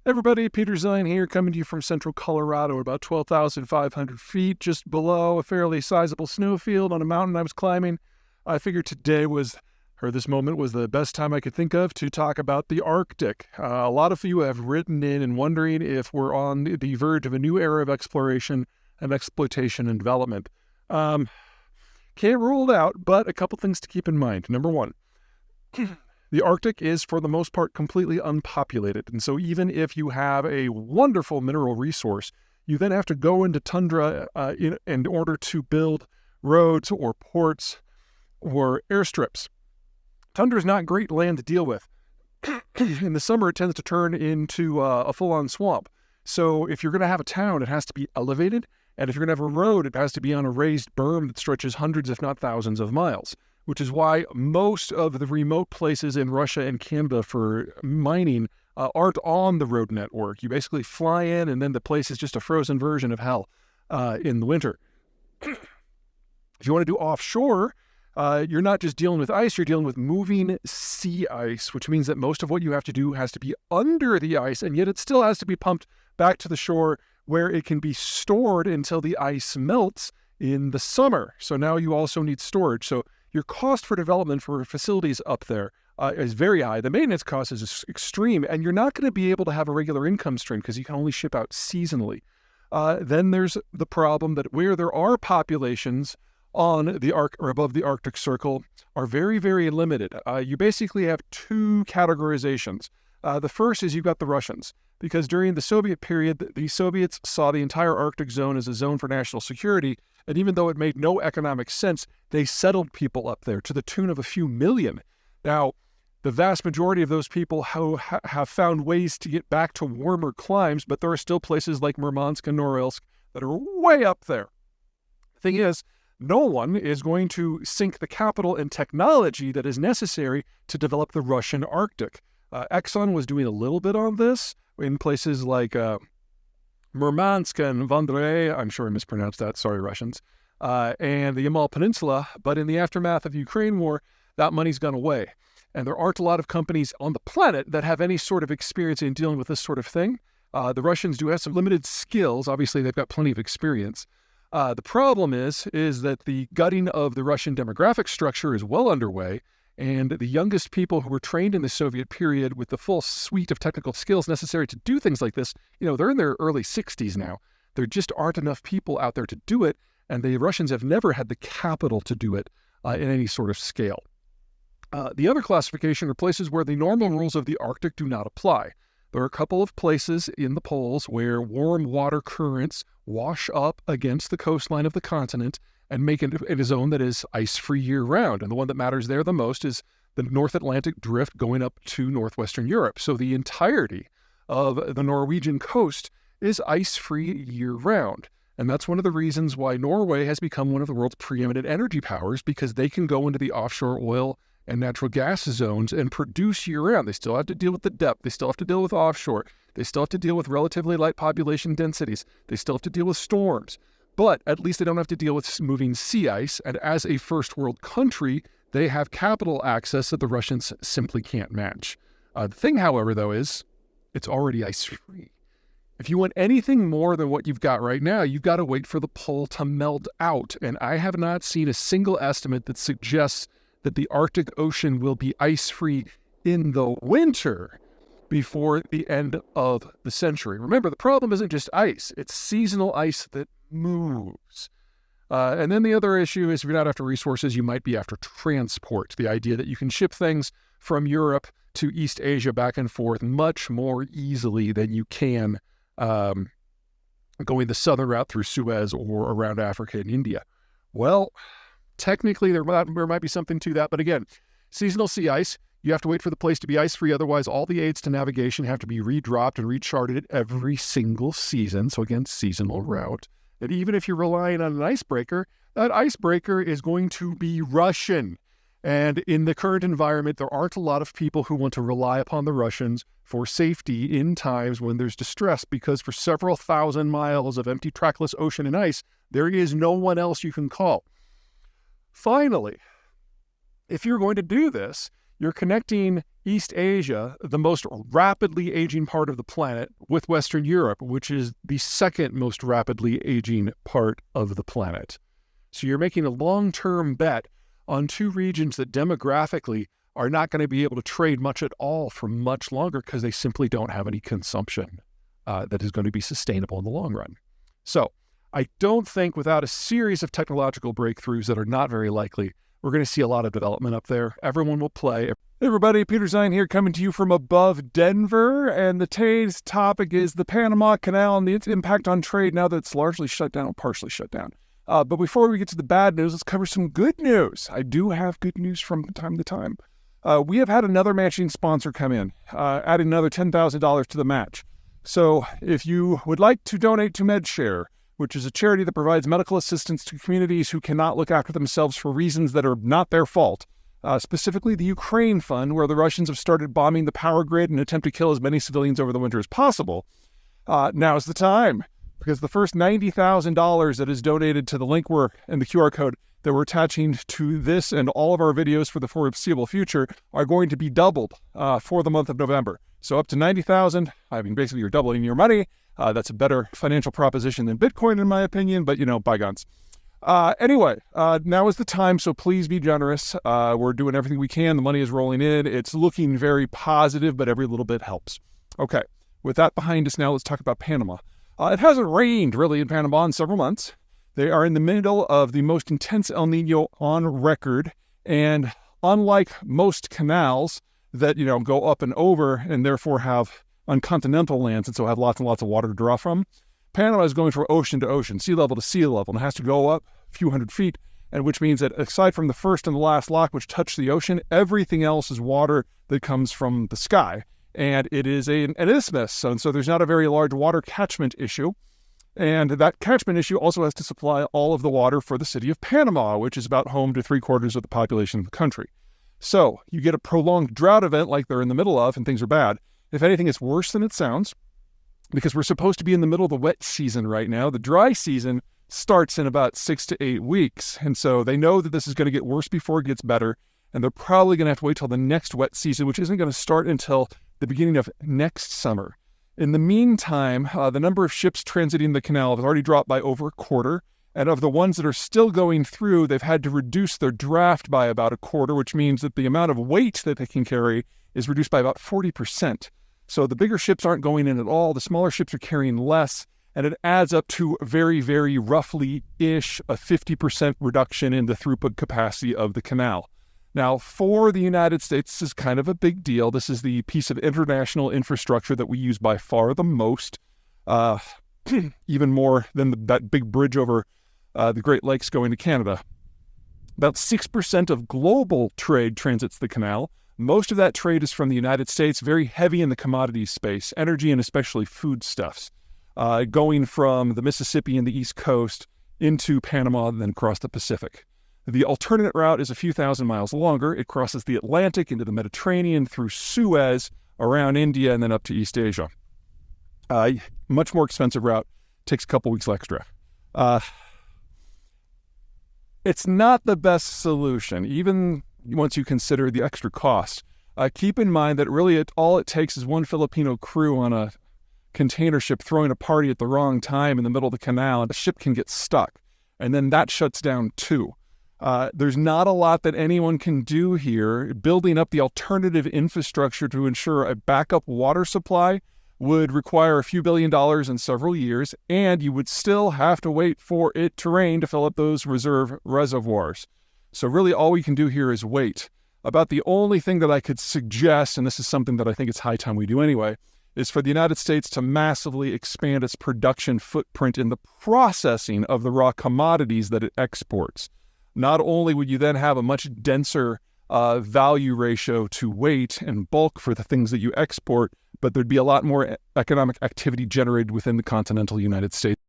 Everybody, Peter Zeihan here, coming to you from central Colorado, about 12,500 feet, just below a fairly sizable snowfield on a mountain I was climbing. I figured this moment was the best time I could think of to talk about the Arctic. A lot of you have written in and wondering if we're on the verge of a new era of exploration and exploitation and development. Can't rule it out, but a couple things to keep in mind. Number one, the Arctic is, for the most part, completely unpopulated, and so even if you have a wonderful mineral resource, you then have to go into tundra in order to build roads or ports or airstrips. Tundra is not great land to deal with. In the summer, it tends to turn into a full-on swamp. So if you're going to have a town, it has to be elevated, and if you're going to have a road, it has to be on a raised berm that stretches hundreds, if not thousands, of miles, which is why most of the remote places in Russia and Canada for mining aren't on the road network. You basically fly in, and then the place is just a frozen version of hell in the winter. If you want to do offshore, you're not just dealing with ice, you're dealing with moving sea ice, which means that most of what you have to do has to be under the ice, and yet it still has to be pumped back to the shore where it can be stored until the ice melts in the summer. So now you also need storage. So your cost for development for facilities up there is very high. The maintenance cost is extreme, and you're not going to be able to have a regular income stream because you can only ship out seasonally. Then there's the problem that where there are populations on the or above the Arctic Circle are very, very limited. You basically have two categorizations. The first is you've got the Russians, because during the Soviet period, the Soviets saw the entire Arctic zone as a zone for national security, and even though it made no economic sense, they settled people up there to the tune of a few million. Now, the vast majority of those people have found ways to get back to warmer climes, but there are still places like Murmansk and Norilsk that are way up there. The thing is, no one is going to sink the capital and technology that is necessary to develop the Russian Arctic. Exxon was doing a little bit on this in places like Murmansk and Vendré, I'm sure I mispronounced that, sorry Russians, and the Yamal Peninsula, but in the aftermath of the Ukraine war, that money's gone away. And there aren't a lot of companies on the planet that have any sort of experience in dealing with this sort of thing. The Russians do have some limited skills. Obviously, they've got plenty of experience. The problem is that the gutting of the Russian demographic structure is well underway, and the youngest people who were trained in the Soviet period with the full suite of technical skills necessary to do things like this, they're in their early 60s now. There just aren't enough people out there to do it, and the Russians have never had the capital to do it in any sort of scale. The other classification are places where the normal rules of the Arctic do not apply. There are a couple of places in the poles where warm water currents wash up against the coastline of the continent and make it a zone that is ice-free year-round. And the one that matters there the most is the North Atlantic drift going up to northwestern Europe. So the entirety of the Norwegian coast is ice-free year-round. And that's one of the reasons why Norway has become one of the world's preeminent energy powers, because they can go into the offshore oil and natural gas zones and produce year-round. They still have to deal with the depth. They still have to deal with offshore. They still have to deal with relatively light population densities. They still have to deal with storms. But at least they don't have to deal with moving sea ice. And as a first world country, they have capital access that the Russians simply can't match. The thing, however, though, is it's already ice-free. If you want anything more than what you've got right now, you've got to wait for the pole to melt out. And I have not seen a single estimate that suggests that the Arctic Ocean will be ice-free in the winter before the end of the century. Remember, the problem isn't just ice. It's seasonal ice that moves. And then the other issue is if you're not after resources, you might be after transport. The idea that you can ship things from Europe to East Asia back and forth much more easily than you can going the southern route through Suez or around Africa and India. Well, technically, there might be something to that. But again, seasonal sea ice, you have to wait for the place to be ice-free. Otherwise, all the aids to navigation have to be redropped and recharted every single season. So again, seasonal route. And even if you're relying on an icebreaker, that icebreaker is going to be Russian. And in the current environment, there aren't a lot of people who want to rely upon the Russians for safety in times when there's distress, because for several thousand miles of empty trackless ocean and ice, there is no one else you can call. Finally, if you're going to do this, You're connecting East Asia, the most rapidly aging part of the planet, with Western Europe, which is the second most rapidly aging part of the planet. So you're making a long-term bet on two regions that demographically are not going to be able to trade much at all for much longer because they simply don't have any consumption that is going to be sustainable in the long run. So I don't think without a series of technological breakthroughs that are not very likely, we're going to see a lot of development up there. Everyone will play. Hey everybody, Peter Zeihan here coming to you from above Denver. And today's topic is the Panama Canal and its impact on trade now that it's largely shut down or partially shut down. But before we get to the bad news, let's cover some good news. I do have good news from time to time. We have had another matching sponsor come in, adding another $10,000 to the match. So if you would like to donate to MedShare, which is a charity that provides medical assistance to communities who cannot look after themselves for reasons that are not their fault, specifically the Ukraine Fund, where the Russians have started bombing the power grid in an attempt to kill as many civilians over the winter as possible, now's the time. Because the first $90,000 that is donated to the link and the QR code that we're attaching to this and all of our videos for the foreseeable future are going to be doubled for the month of November. So up to $90,000, I mean, basically you're doubling your money. That's a better financial proposition than Bitcoin, in my opinion, but, bygones. Anyway, now is the time, so please be generous. We're doing everything we can. The money is rolling in. It's looking very positive, but every little bit helps. Okay, with that behind us now, let's talk about Panama. It hasn't rained, really, in Panama in several months. They are in the middle of the most intense El Nino on record, and unlike most canals that, go up and over and therefore have on continental lands and so have lots and lots of water to draw from, Panama is going from ocean to ocean, sea level to sea level, and it has to go up a few hundred feet, and which means that aside from the first and the last lock, which touch the ocean, everything else is water that comes from the sky. And it is an isthmus, and so there's not a very large water catchment issue. And that catchment issue also has to supply all of the water for the city of Panama, which is about home to 3/4 of the population of the country. So you get a prolonged drought event like they're in the middle of, and things are bad. If anything, it's worse than it sounds, because we're supposed to be in the middle of the wet season right now. The dry season starts in about 6 to 8 weeks, and so they know that this is going to get worse before it gets better, and they're probably going to have to wait till the next wet season, which isn't going to start until the beginning of next summer. In the meantime, the number of ships transiting the canal has already dropped by over a quarter, and of the ones that are still going through, they've had to reduce their draft by about a quarter, which means that the amount of weight that they can carry is reduced by about 40%. So the bigger ships aren't going in at all, the smaller ships are carrying less, and it adds up to very, very roughly-ish a 50% reduction in the throughput capacity of the canal. Now, for the United States, this is kind of a big deal. This is the piece of international infrastructure that we use by far the most, even more than that big bridge over the Great Lakes going to Canada. About 6% of global trade transits the canal. Most of that trade is from the United States, very heavy in the commodities space, energy and especially foodstuffs, going from the Mississippi and the East Coast into Panama and then across the Pacific. The alternate route is a few thousand miles longer. It crosses the Atlantic into the Mediterranean through Suez, around India, and then up to East Asia. Much more expensive route. Takes a couple weeks extra. It's not the best solution, even once you consider the extra cost. Keep in mind that really all it takes is one Filipino crew on a container ship throwing a party at the wrong time in the middle of the canal, and the ship can get stuck. And then that shuts down too. There's not a lot that anyone can do here. Building up the alternative infrastructure to ensure a backup water supply would require a few $1 billion in several years, and you would still have to wait for it to rain to fill up those reserve reservoirs. So really all we can do here is wait. About the only thing that I could suggest, and this is something that I think it's high time we do anyway, is for the United States to massively expand its production footprint in the processing of the raw commodities that it exports. Not only would you then have a much denser value ratio to weight and bulk for the things that you export, but there'd be a lot more economic activity generated within the continental United States.